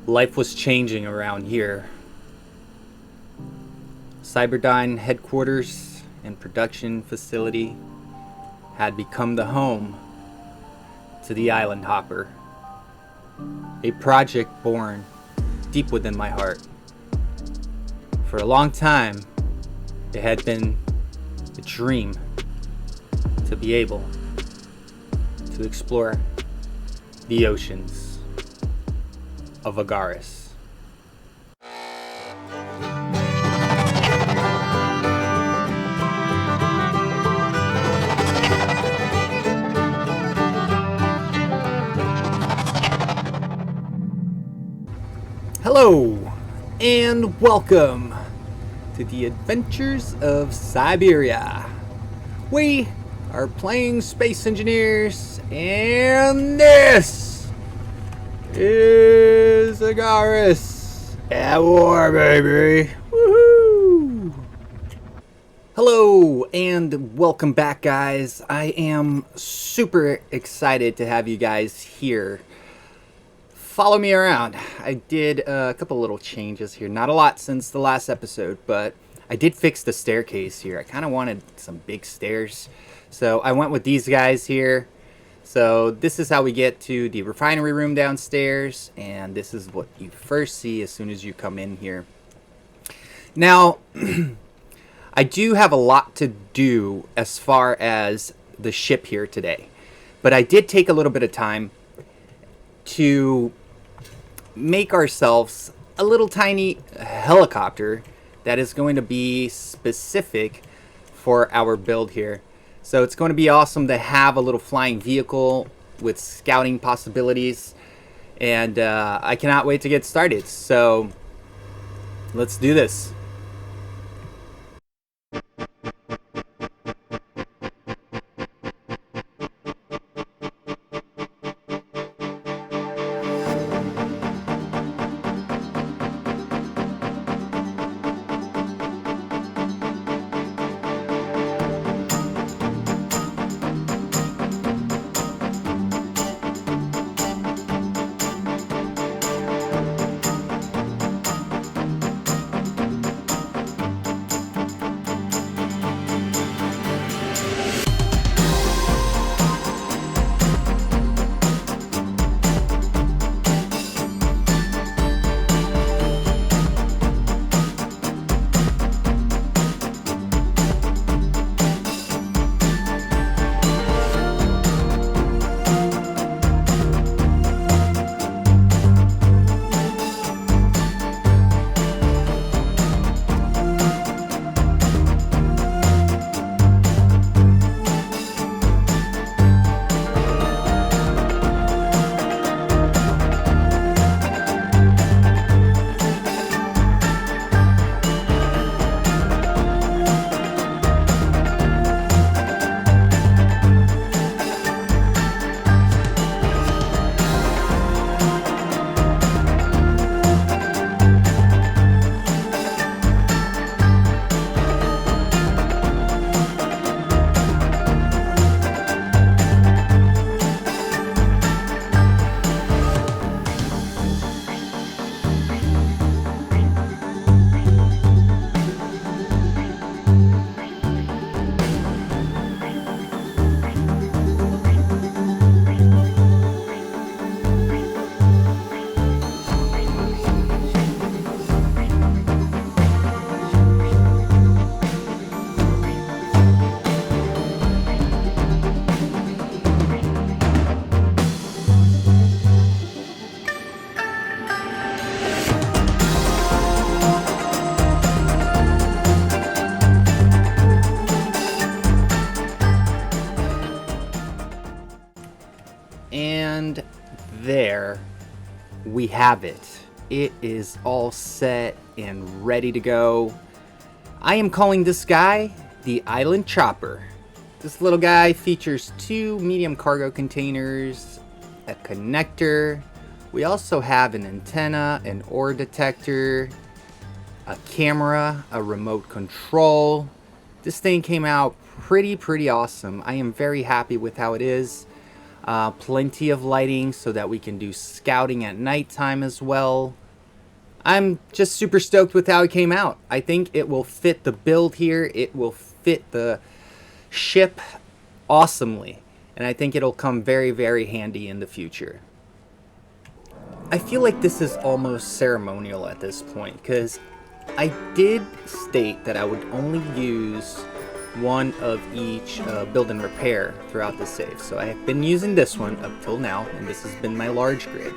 Life was changing around here. Cyberdyne headquarters and production facility had become the home to the Island Hopper, a project born deep within my heart. For a long time, it had been a dream to be able to explore the oceans of Agaris. Hello, and welcome to the Adventures of Syberiah. We are playing space engineers, and this is Agaris at war, baby. Woohoo! Hello, and welcome back, guys. I am super excited to have you guys here. Follow me around. I did a couple little changes here. Not a lot since the last episode, but I did fix the staircase here. I kind of wanted some big stairs, so I went with these guys here. So this is how we get to the refinery room downstairs, and this is what you first see as soon as you come in here. Now, I do have a lot to do as far as the ship here today, but I did take a little bit of time to make ourselves a little tiny helicopter that is going to be specific for our build here. So it's going to be awesome to have a little flying vehicle with scouting possibilities, and I cannot wait to get started. So let's do this. And there we have it. It is all set and ready to go. I am calling this guy the Island Chopper. This little guy features 2 medium cargo containers, a connector. We also have an antenna, an ore detector, a camera, a remote control. This thing came out pretty awesome. I am very happy with how it is. Plenty of lighting so that we can do scouting at nighttime as well. I'm just super stoked with how it came out. I think it will fit the build here. It will fit the ship awesomely. And I think it'll come very, very handy in the future. I feel like this is almost ceremonial at this point, because I did state that I would only use one of each build and repair throughout the save. So I have been using this one up till now, and this has been my large grid.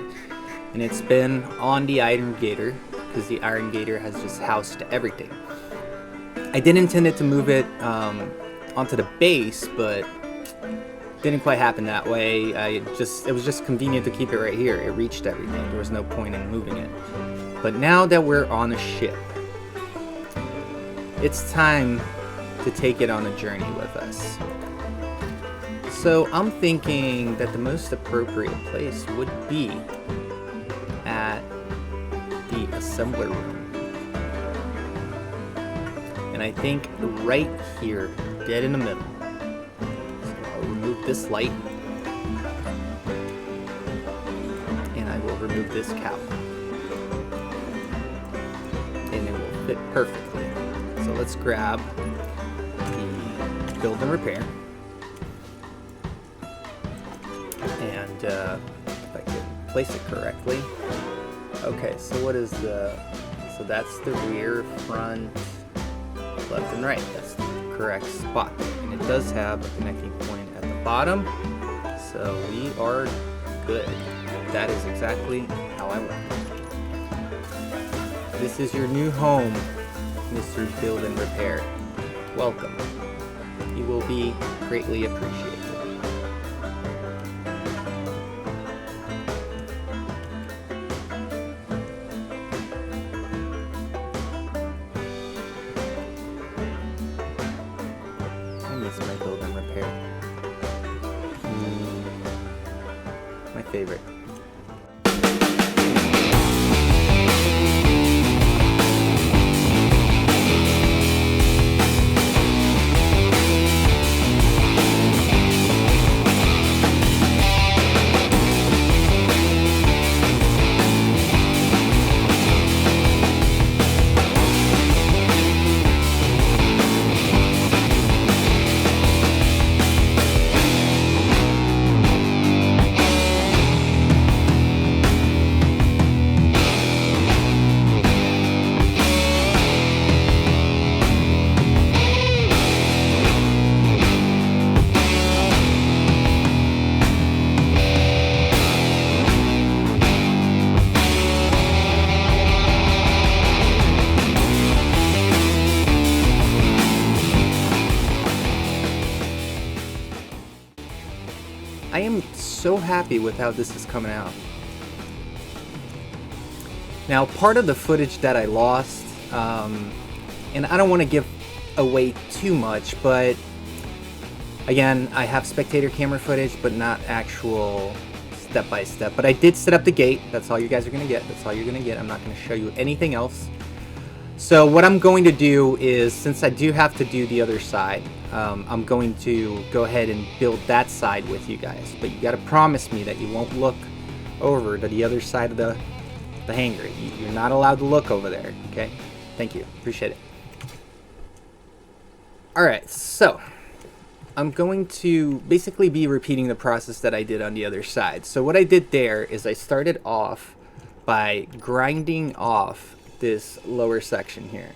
And it's been on the Iron Gator, because the Iron Gator has just housed everything. I did intend it to move it onto the base, but didn't quite happen that way. It was just convenient to keep it right here. It reached everything. There was no point in moving it. But now that we're on a ship, it's time to take it on a journey with us. So I'm thinking that the most appropriate place would be at the assembler room. And I think right here, dead in the middle. I'll remove this light, and I will remove this cowl, and it will fit perfectly. So let's grab the build and repair, and if I can place it correctly. Okay, so what is so that's the rear, front, left and right. That's the correct spot. And it does have a connecting point at the bottom, so we are good. That is exactly how I want it. This is your new home, Mr. Build and Repair. Welcome. You will be greatly appreciated. My build and repair. My favorite. I am so happy with how this is coming out. Now, part of the footage that I lost, and I don't want to give away too much, but again, I have spectator camera footage, but not actual step-by-step. But I did set up the gate. That's all you guys are going to get. That's all you're going to get. I'm not going to show you anything else. So what I'm going to do is, since I do have to do the other side, I'm going to go ahead and build that side with you guys. But you got to promise me that you won't look over to the other side of the hangar. You're not allowed to look over there, okay? Thank you. Appreciate it. Alright, so I'm going to basically be repeating the process that I did on the other side. So what I did there is I started off by grinding off this lower section here.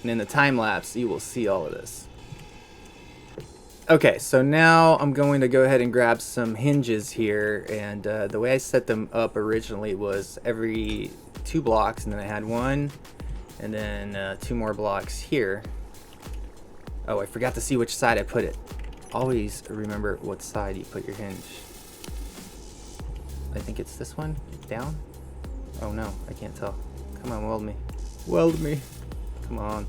And in the time lapse, you will see all of this. Okay, so now I'm going to go ahead and grab some hinges here, and the way I set them up originally was every 2 blocks, and then I had 1, and then 2 more blocks here. Oh, I forgot to see which side I put it. Always remember what side you put your hinge. I think it's this one, down? Oh no, I can't tell. Come on, weld me. Weld me. Come on.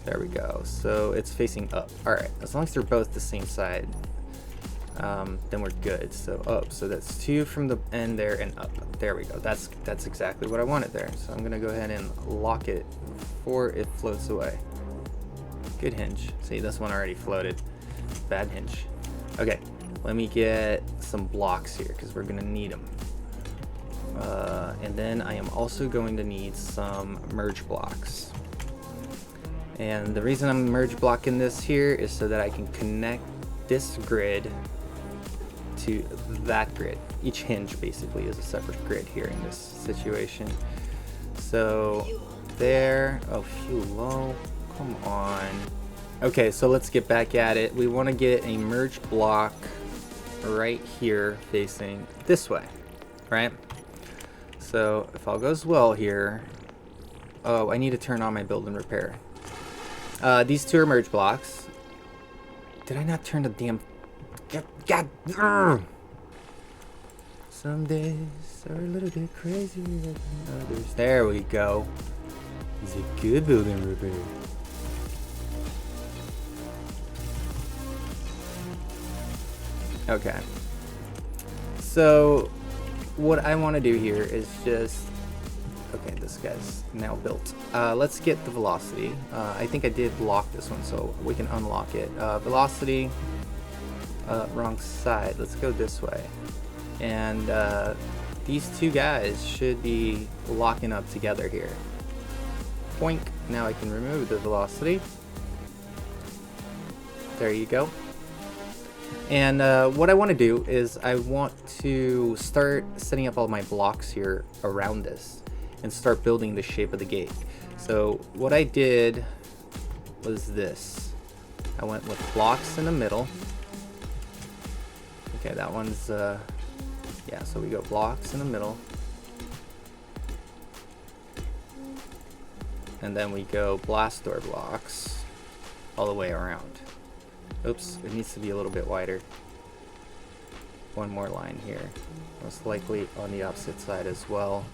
There we go. So it's facing up. Alright, as long as they're both the same side, then we're good. So up. So that's 2 from the end there and up. There we go. That's exactly what I wanted there. So I'm going to go ahead and lock it before it floats away. Good hinge. See, this one already floated. Bad hinge. Okay. Let me get some blocks here because we're gonna need them. And then I am also going to need some merge blocks. And the reason I'm merge blocking this here is so that I can connect this grid to that grid. Each hinge basically is a separate grid here in this situation. So there, oh fuel low, come on. Okay, so let's get back at it. We want to get a merge block right here facing this way, right? So if all goes well here, oh, I need to turn on my build and repair. These two are merge blocks. Did I not turn the damn... God. Some days are a little bit crazier than others. There we go. He's a good build and repair. Okay. So what I want to do here is just... Okay, this guy's now built. Let's get the velocity. I think I did lock this one, so we can unlock it. Velocity, wrong side. Let's go this way. And these two guys should be locking up together here. Boink. Now I can remove the velocity. There you go. And what I want to do is I want to start setting up all my blocks here around this and start building the shape of the gate. So what I did was this. I went with blocks in the middle. Okay, that one's, yeah, so we go blocks in the middle. And then we go blast door blocks all the way around. Oops, it needs to be a little bit wider. One more line here. Most likely on the opposite side as well.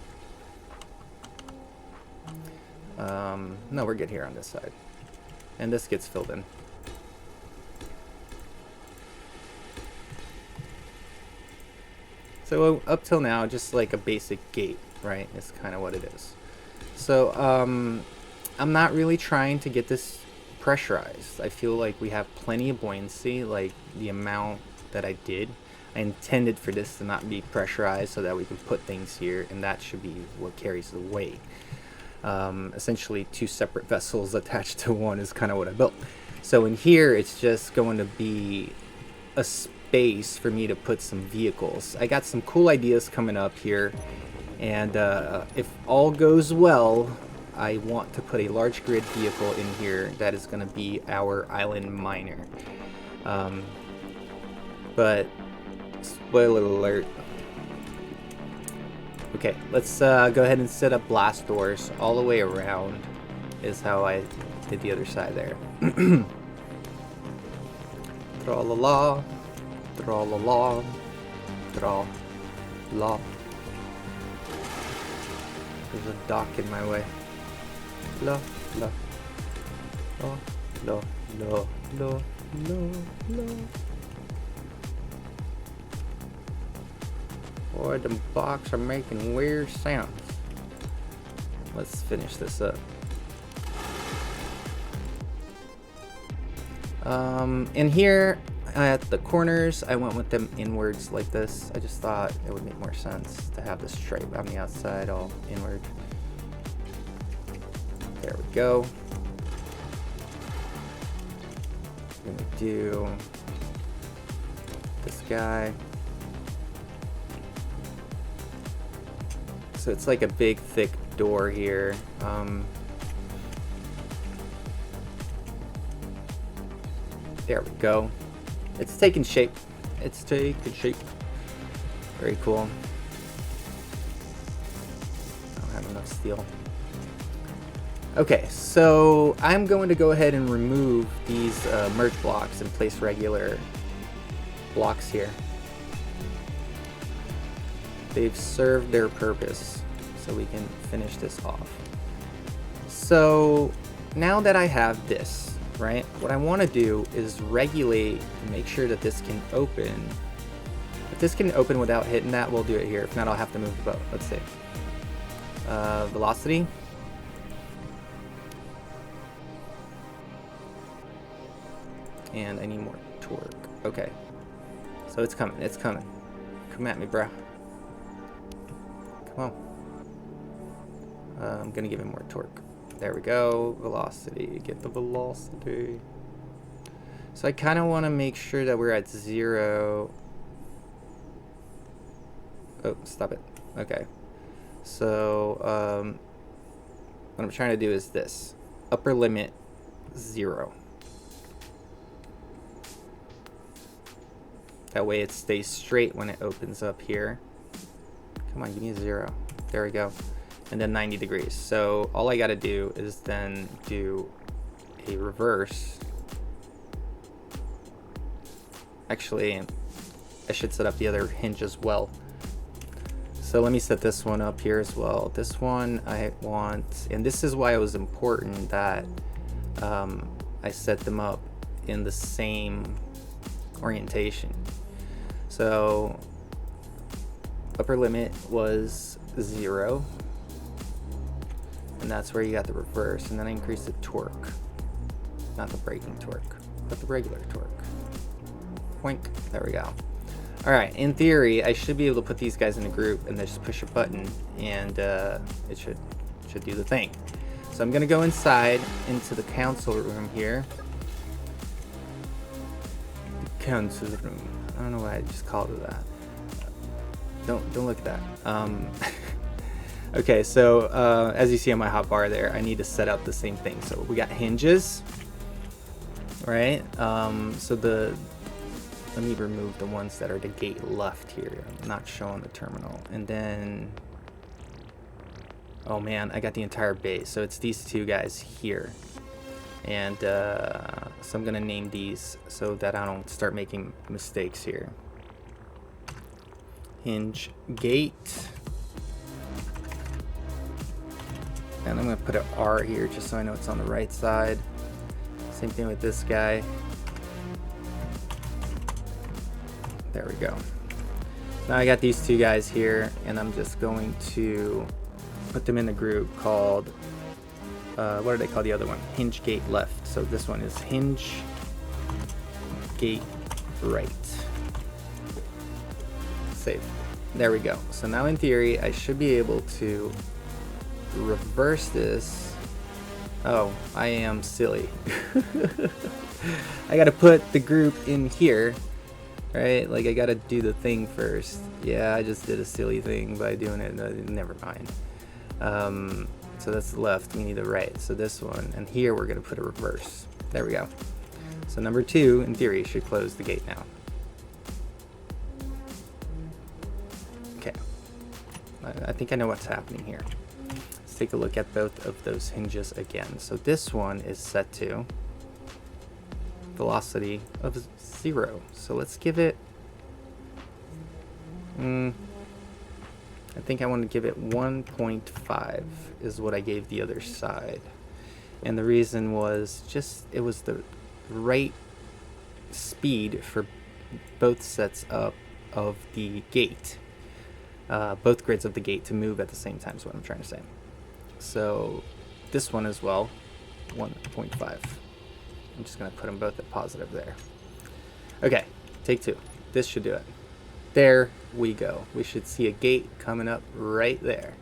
No, we're good here on this side. And this gets filled in. So up till now, just like a basic gate, right? It's kind of what it is. So I'm not really trying to get this pressurized. I feel like we have plenty of buoyancy, like the amount that I did. I intended for this to not be pressurized so that we can put things here, and that should be what carries the weight. Essentially two separate vessels attached to one is kind of what I built. So in here it's just going to be a space for me to put some vehicles. I got some cool ideas coming up here, and if all goes well, I want to put a large grid vehicle in here that is going to be our island miner. But spoiler alert. Okay, let's go ahead and set up blast doors all the way around is how I did the other side there. Tra-la-la, tra-la-la, tra-la. There's a dock in my way. La, la, la, la, la, la, la, la. Boy, them blocks are making weird sounds. Let's finish this up. In here, at the corners, I went with them inwards like this. I just thought it would make more sense to have the stripe on the outside all inward. There we go. I'm gonna do this guy. So it's like a big thick door here. There we go. It's taking shape. It's taking shape. Very cool. I don't have enough steel. Okay, so I'm going to go ahead and remove these merge blocks and place regular blocks here. They've served their purpose, so we can finish this off. So now that I have this, right, what I want to do is regulate and make sure that this can open. If this can open without hitting that, we'll do it here. If not, I'll have to move the boat. Let's see. Velocity. And I need more torque. Okay. So it's coming, it's coming. Come at me, bro. Come on. I'm gonna give it more torque. There we go. Velocity. Get the velocity. So I kind of want to make sure that we're at 0. Oh, stop it. Okay. So what I'm trying to do is this. Upper limit 0. That way it stays straight when it opens up here. Come on, give me a 0. There we go. And then 90 degrees. So all I got to do is then do a reverse. Actually, I should set up the other hinge as well. So let me set this one up here as well. This one I want, and this is why it was important that I set them up in the same orientation. So upper limit was 0, and that's where you got the reverse, and then I increased the torque, not the braking torque, but the regular torque. Poink. There we go. All right, in theory I should be able to put these guys in a group and then just push a button, and it should do the thing. So I'm gonna go inside into the console room here. The console room. I don't know why I just called it that. Don't look at that. Okay, so as you see on my hotbar there, I need to set up the same thing. So we got hinges, right? So let me remove the ones that are the gate left here. I'm not showing the terminal. And then, oh man, I got the entire base. So it's these two guys here. And so I'm gonna name these so that I don't start making mistakes here. Hinge Gate. And I'm gonna put an R here just so I know it's on the right side. Same thing with this guy. There we go. Now I got these two guys here, and I'm just going to put them in a group called, what did they call the other one? Hinge Gate left. So this one is Hinge Gate right. Save. There we go. So now in theory, I should be able to reverse this. Oh, I am silly. I gotta put the group in here. Right, like I gotta do the thing first. Yeah, I just did a silly thing by doing it. Never mind. So that's the left. We need the right. So this one, and here we're gonna put a reverse. There we go. So number 2, in theory, should close the gate now. Okay. I think I know what's happening here. Let's take a look at both of those hinges again. So this one is set to velocity of 0. So let's give it, I think I want to give it 1.5 is what I gave the other side. And the reason was just, it was the right speed for both sets up of the gate, both grids of the gate to move at the same time is what I'm trying to say. So this one as well, 1.5. I'm just going to put them both at positive there. Okay, take 2. This should do it. There we go. We should see a gate coming up right there.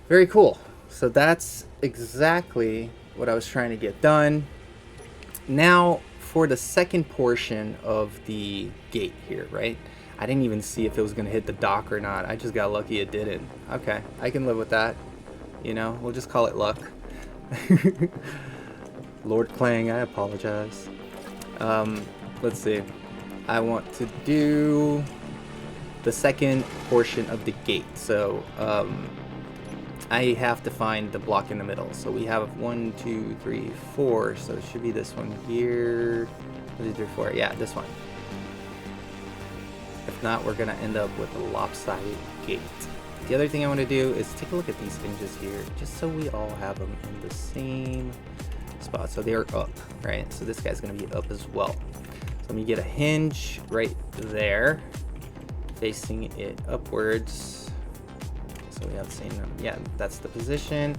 Very cool. So that's exactly what I was trying to get done. Now for the second portion of the gate here, right? I didn't even see if it was going to hit the dock or not. I just got lucky it didn't. Okay, I can live with that. You know, we'll just call it luck. Lord Clang, I apologize. Let's see. I want to do the second portion of the gate. So I have to find the block in the middle. So we have 1, 2, 3, 4. So it should be this one here. 1, 2, 3, 4. Yeah, this one. If not, we're gonna end up with a lopsided gate. The other thing I want to do is take a look at these hinges here, just so we all have them in the same spot. So they are up, right? So this guy's gonna be up as well. So let me get a hinge right there, facing it upwards. So we have the same number. Yeah, that's the position.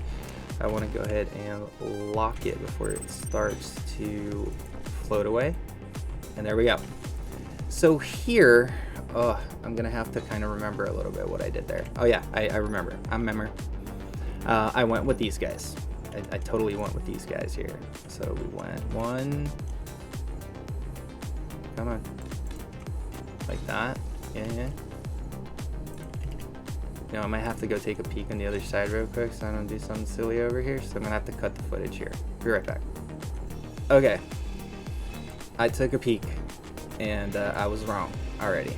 I want to go ahead and lock it before it starts to float away. And there we go. So here, oh, I'm gonna have to kind of remember a little bit what I did there. Oh yeah, I remember. I remember. I went with these guys. I totally went with these guys here. So we went one. Come on. Like that. Yeah. You know, I might have to go take a peek on the other side real quick so I don't do something silly over here. So I'm gonna have to cut the footage here. Be right back. Okay. I took a peek and I was wrong already.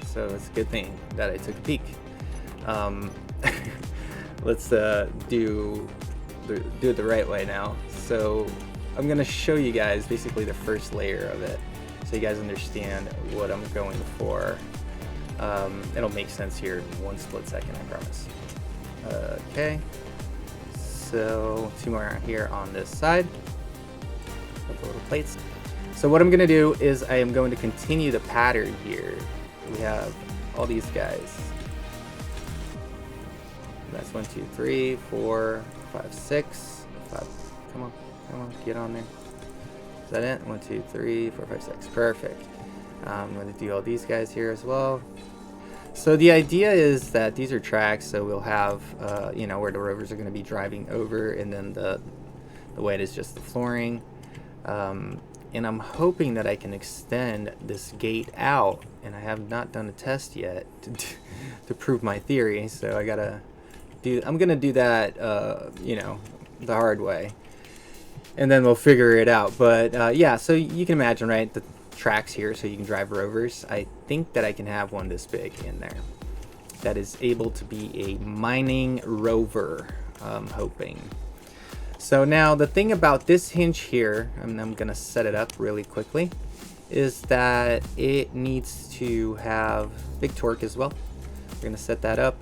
So it's a good thing that I took a peek. Let's do it the right way now. So I'm gonna show you guys basically the first layer of it, so you guys understand what I'm going for. It'll make sense here in one split second, I promise. Okay, so two more out here on this side. Put the little plates. So what I'm gonna do is I am going to continue the pattern here. We have all these guys. That's 1, 2, 3, 4, 5, 6, 5. Come on, get on there. Is that it? 1, 2, 3, 4, 5, 6. Perfect. I'm going to do all these guys here as well. So the idea is that these are tracks, so we'll have, you know, where the rovers are going to be driving over, and then the weight is just the flooring. And I'm hoping that I can extend this gate out, and I have not done a test yet to prove my theory. So I'm gonna do that, you know, the hard way, and then we'll figure it out. But yeah, so you can imagine, right, the tracks here, so you can drive rovers. I think that I can have one this big in there that is able to be a mining rover. I'm hoping. So now the thing about this hinge here, and I'm gonna set it up really quickly, is that it needs to have big torque as well. We're gonna set that up.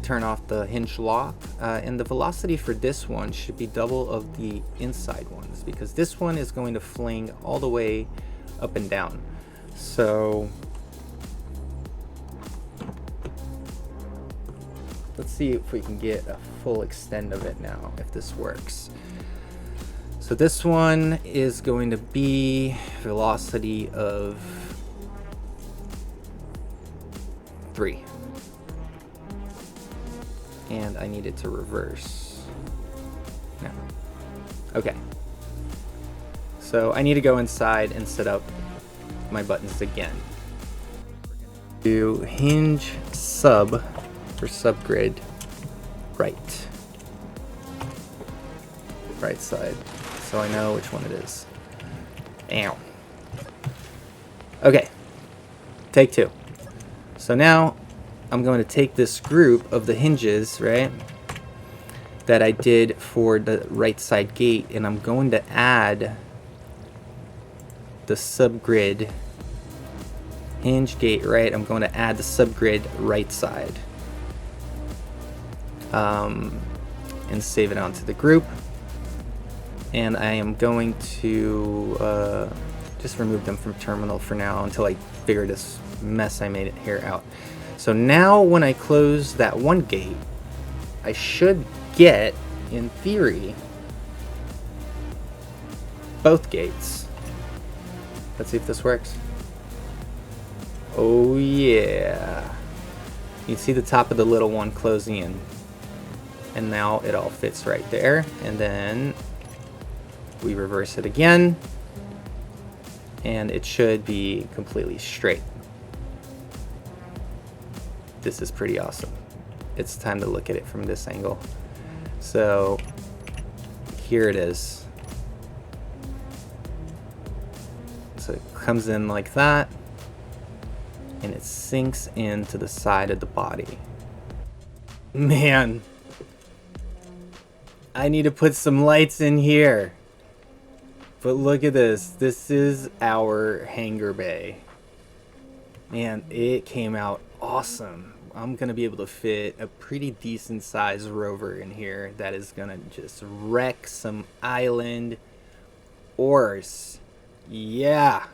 Turn off the hinge lock, and the velocity for this one should be double of the inside ones, because this one is going to fling all the way up and down. So let's see if we can get a full extend of it now, if this works. So this one is going to be velocity of 3. And I need it to reverse. No. Okay. So I need to go inside and set up my buttons again. Do hinge sub for subgrid right. Right side. So I know which one it is. Ow. Okay. Take 2. So now I'm going to take this group of the hinges, right, that I did for the right side gate, and I'm going to add the subgrid hinge gate, right? I'm going to add the subgrid right side, and save it onto the group. And I am going to just remove them from terminal for now until I figure this mess I made it here out. So now when I close that one gate, I should get, in theory, both gates. Let's see if this works. Oh yeah. You can see the top of the little one closing in. And now it all fits right there. And then we reverse it again, and it should be completely straight. This is pretty awesome. It's time to look at it from this angle. So here it is. So it comes in like that, and it sinks into the side of the body. Man, I need to put some lights in here. But look at this. This is our hangar bay. Man, it came out awesome. I'm gonna be able to fit a pretty decent sized rover in here that is gonna just wreck some island ores. Yeah.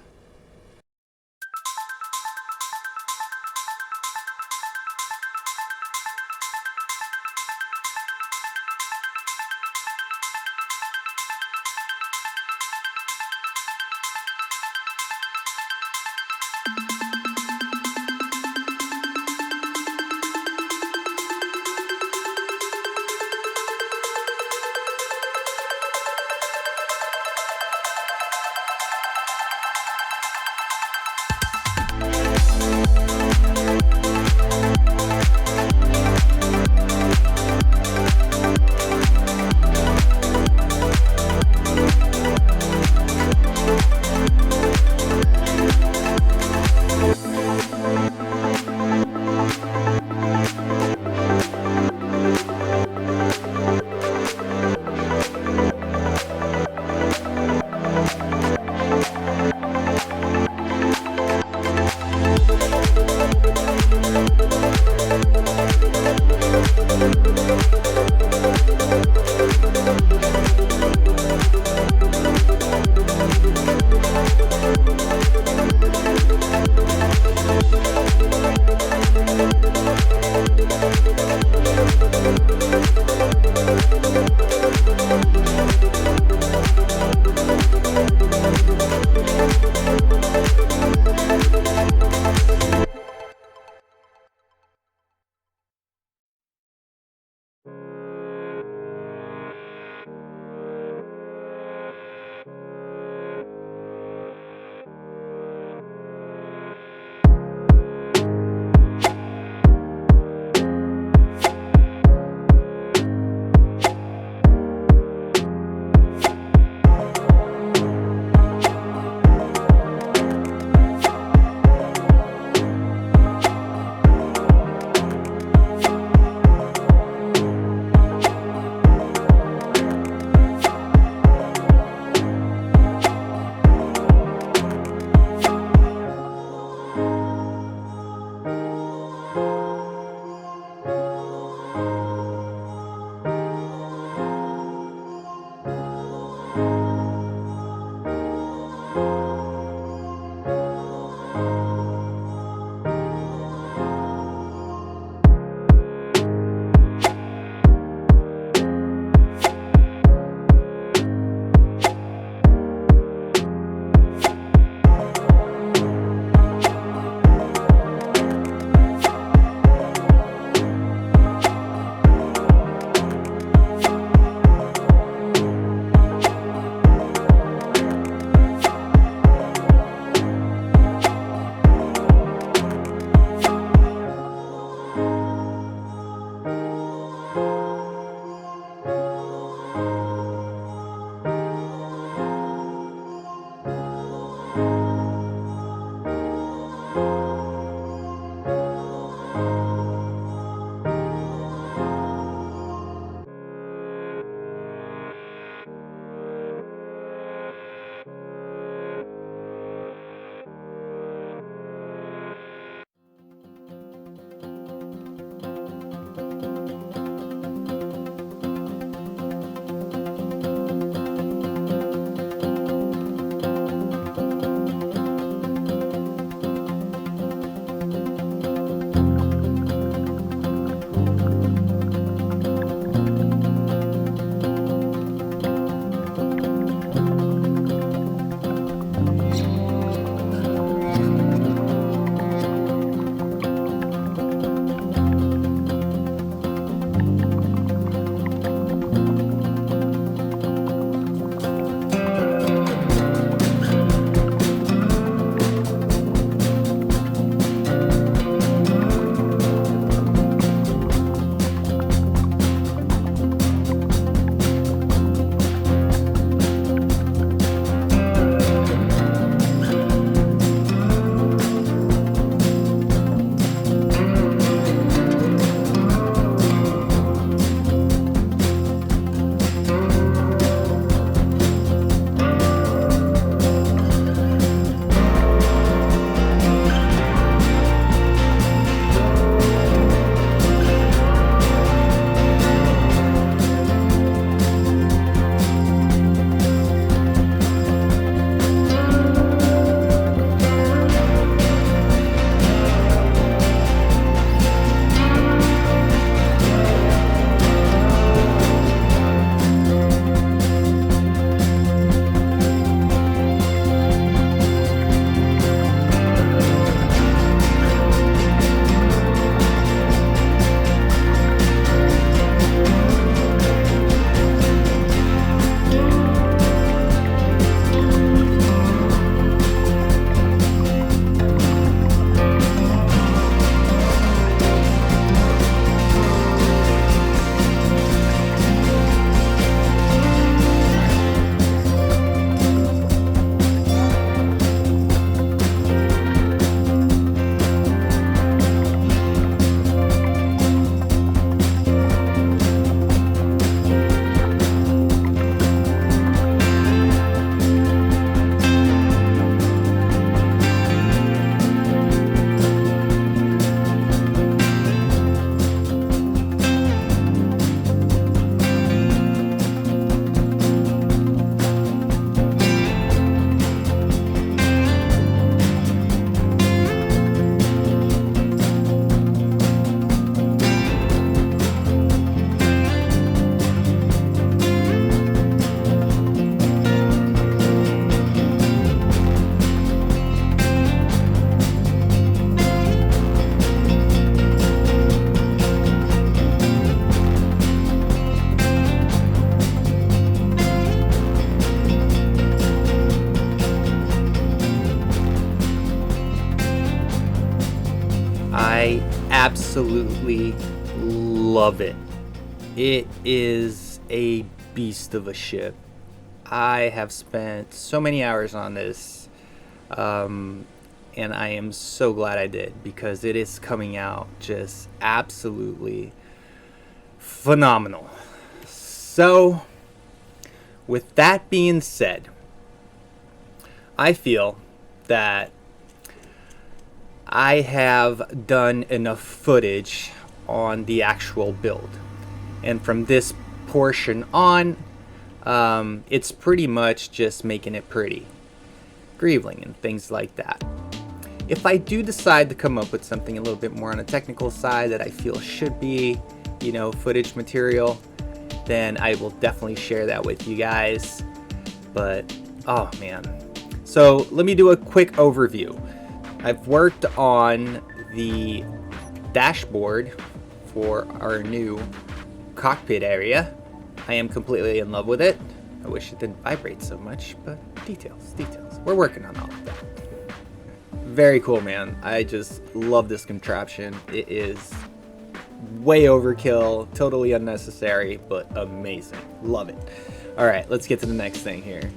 I absolutely love it. It is a beast of a ship. I have spent so many hours on this, and I am so glad I did, because it is coming out just absolutely phenomenal. So, with that being said, I feel that I have done enough footage on the actual build, and from this portion on, it's pretty much just making it pretty, greebling and things like that. If I do decide to come up with something a little bit more on the technical side that I feel should be, you know, footage material, then I will definitely share that with you guys. But oh man, so let me do a quick overview. I've worked on the dashboard for our new cockpit area. I am completely in love with it. I wish it didn't vibrate so much, but details. We're working on all of that. Very cool, man. I just love this contraption. It is way overkill, totally unnecessary, but amazing. Love it. All right, let's get to the next thing here.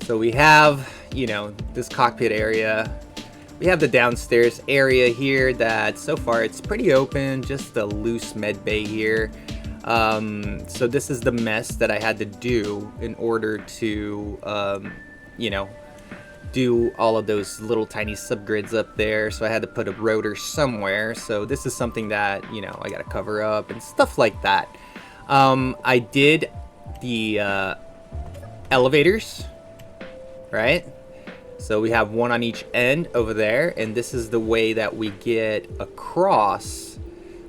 So we have, you know, this cockpit area. We have the downstairs area here that so far it's pretty open, just a loose med bay here. So this is the mess that I had to do in order to, you know, do all of those little tiny subgrids up there. So I had to put a rotor somewhere. So this is something that, you know, I got to cover up and stuff like that. I did the elevators, right? So we have one on each end over there, and this is the way that we get across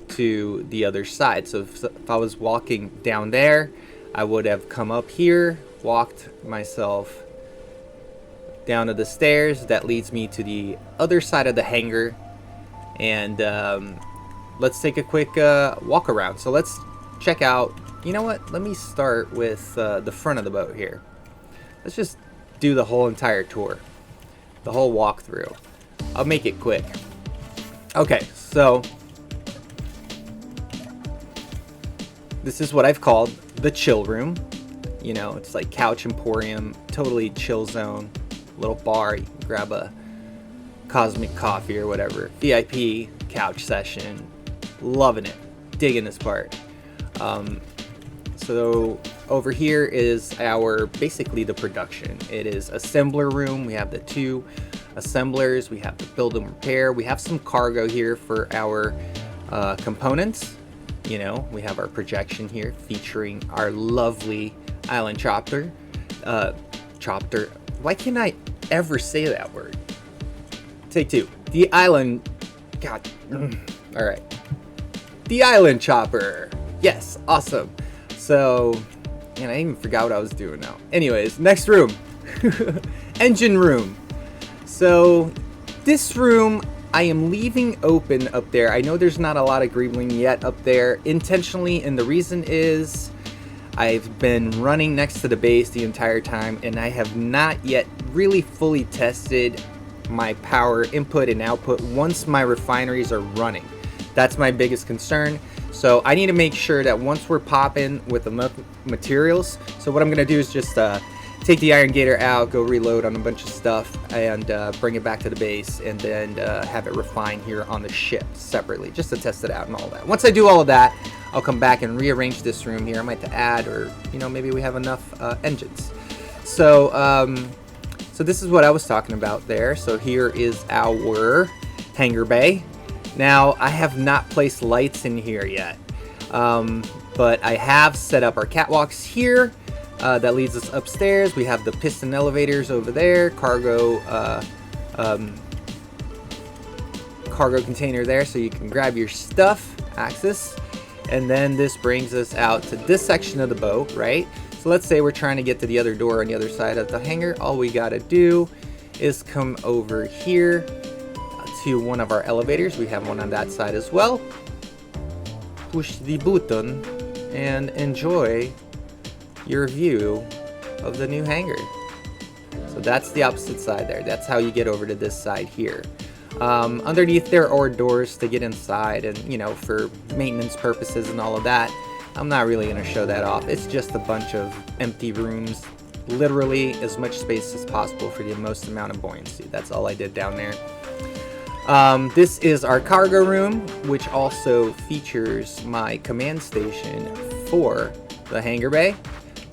to the other side. So if I was walking down there, I would have come up here, walked myself down to the stairs that leads me to the other side of the hangar. And let's take a quick walk around. So let's check out, you know what, let me start with the front of the boat here. Let's just do the whole entire tour, the whole walkthrough. I'll make it quick. Okay, so this is what I've called the chill room. You know, it's like couch emporium, totally chill zone, little bar. You can grab a cosmic coffee or whatever. VIP couch session. Loving it. Digging this part. So over here is basically the production. It is assembler room. We have the two assemblers. We have the build and repair. We have some cargo here for our components. You know, we have our projection here featuring our lovely island chopper. Why can't I ever say that word? Take two. The island. God. All right. The island chopper. Yes. Awesome. So, man, I even forgot what I was doing now. Anyways, next room. Engine room. So, this room I am leaving open up there. I know there's not a lot of greebling yet up there intentionally, and the reason is I've been running next to the base the entire time, and I have not yet really fully tested my power input and output once my refineries are running. That's my biggest concern. So I need to make sure that once we're popping with enough materials, so what I'm gonna do is just take the iron gator out, go reload on a bunch of stuff, and bring it back to the base, and then have it refined here on the ship separately, just to test it out and all that. Once I do all of that, I'll come back and rearrange this room here. I might have to add, or you know, maybe we have enough engines. So so this is what I was talking about there. So here is our hangar bay. Now, I have not placed lights in here yet, but I have set up our catwalks here. That leads us upstairs. We have the piston elevators over there, cargo container there, so you can grab your stuff, access. And then this brings us out to this section of the boat, right? So let's say we're trying to get to the other door on the other side of the hangar. All we gotta do is come over here to one of our elevators. We have one on that side as well. Push the button and enjoy your view of the new hangar. So that's the opposite side there. That's how you get over to this side here. Underneath there are doors to get inside, and you know, for maintenance purposes and all of that. I'm not really going to show that off. It's just a bunch of empty rooms, literally as much space as possible for the most amount of buoyancy. That's all I did down there. This is our cargo room, which also features my command station for the hangar bay,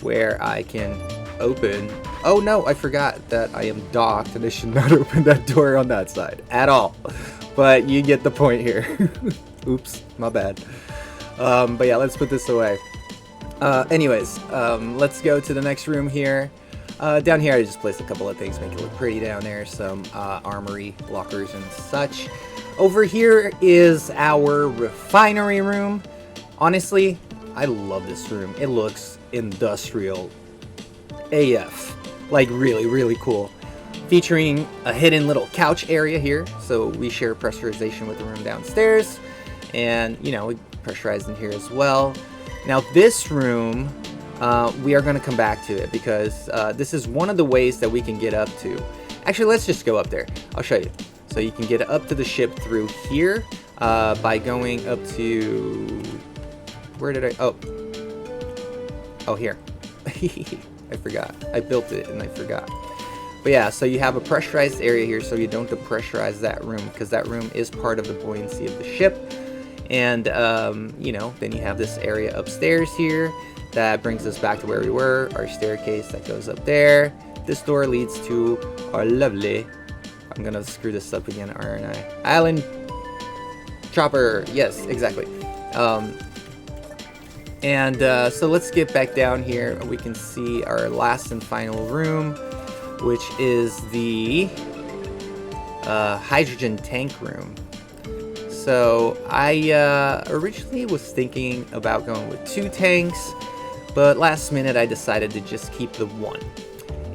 where I can open. Oh no, I forgot that I am docked and I should not open that door on that side at all. But you get the point here. Oops, my bad. But yeah, let's put this away. Anyways, let's go to the next room here. Down here, I just placed a couple of things, make it look pretty down there. Some armory lockers and such. Over here is our refinery room. Honestly, I love this room. It looks industrial AF. Like really, really cool. Featuring a hidden little couch area here. So we share pressurization with the room downstairs. And, you know, we pressurized in here as well. Now this room, we are going to come back to it because this is one of the ways that we can get up to. Actually, let's just go up there. I'll show you. So you can get up to the ship through here by going up to... Where did I... Oh, here. I forgot. I built it and I forgot. But yeah, so you have a pressurized area here so you don't depressurize that room because that room is part of the buoyancy of the ship. And, you know, then you have this area upstairs here that brings us back to where we were. Our staircase that goes up there. This door leads to our lovely... I'm going to screw this up again, aren't I? Island chopper. Yes, exactly. So let's get back down here. We can see our last and final room, which is the hydrogen tank room. So I originally was thinking about going with 2 tanks, but last minute I decided to just keep the 1.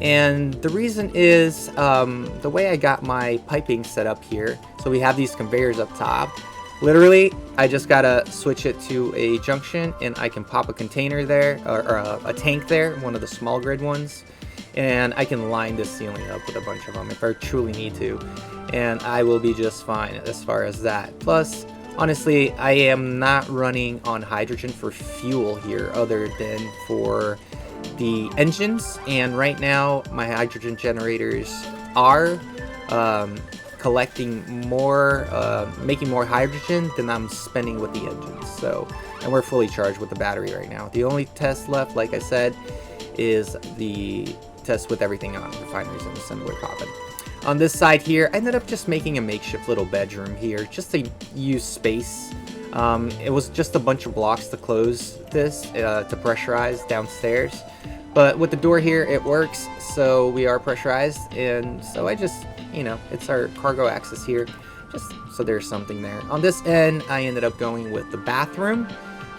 And the reason is the way I got my piping set up here. So we have these conveyors up top. Literally, I just gotta switch it to a junction and I can pop a container there, or a tank there, one of the small grid ones. And I can line this ceiling up with a bunch of them if I truly need to. And I will be just fine as far as that. Plus, honestly, I am not running on hydrogen for fuel here other than for the engines. And right now, my hydrogen generators are collecting more, making more hydrogen than I'm spending with the engines. So, and we're fully charged with the battery right now. The only test left, like I said, is the test with everything on, refineries and assembly popping. On this side here, I ended up just making a makeshift little bedroom here, just to use space. It was just a bunch of blocks to close this, to pressurize downstairs. But with the door here, it works, so we are pressurized, and so I just, you know, it's our cargo access here, just so there's something there. On this end, I ended up going with the bathroom.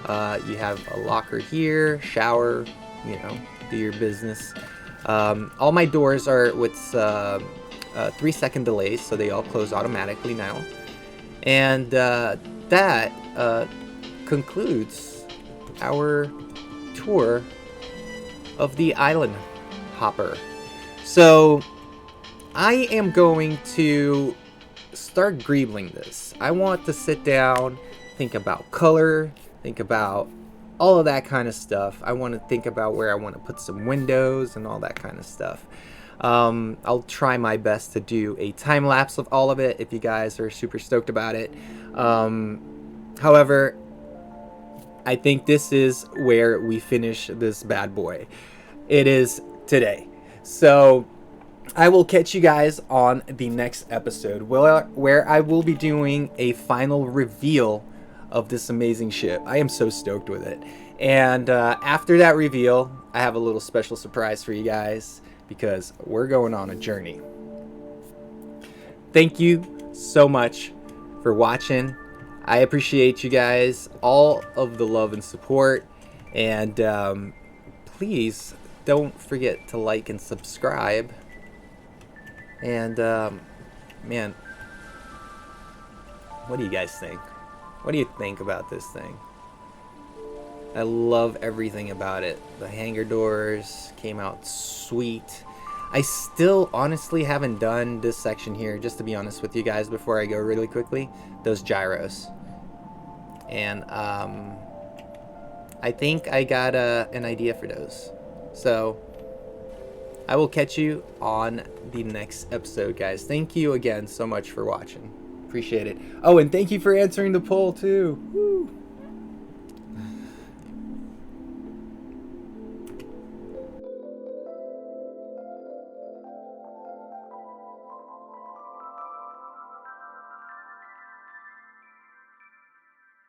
You have a locker here, shower, you know, do your business. All my doors are with 3-second delays, so they all close automatically now. And that concludes our tour of the island hopper. So I am going to start greebling this. I want to sit down, think about color, think about all of that kind of stuff. I want to think about where I want to put some windows and all that kind of stuff. I'll try my best to do a time lapse of all of it if you guys are super stoked about it. However, I think this is where we finish this bad boy. It is today. So I will catch you guys on the next episode where I will be doing a final reveal of this amazing ship. I am so stoked with it. And after that reveal, I have a little special surprise for you guys because we're going on a journey. Thank you so much for watching. I appreciate you guys, all of the love and support. And please don't forget to like and subscribe. And man, what do you guys think? What do you think about this thing? I love everything about it. The hangar doors came out sweet. I still honestly haven't done this section here, just to be honest with you guys, before I go really quickly, those gyros. And I think I got an idea for those. So I will catch you on the next episode, guys. Thank you again so much for watching. Appreciate it. Oh, and thank you for answering the poll too. Woo.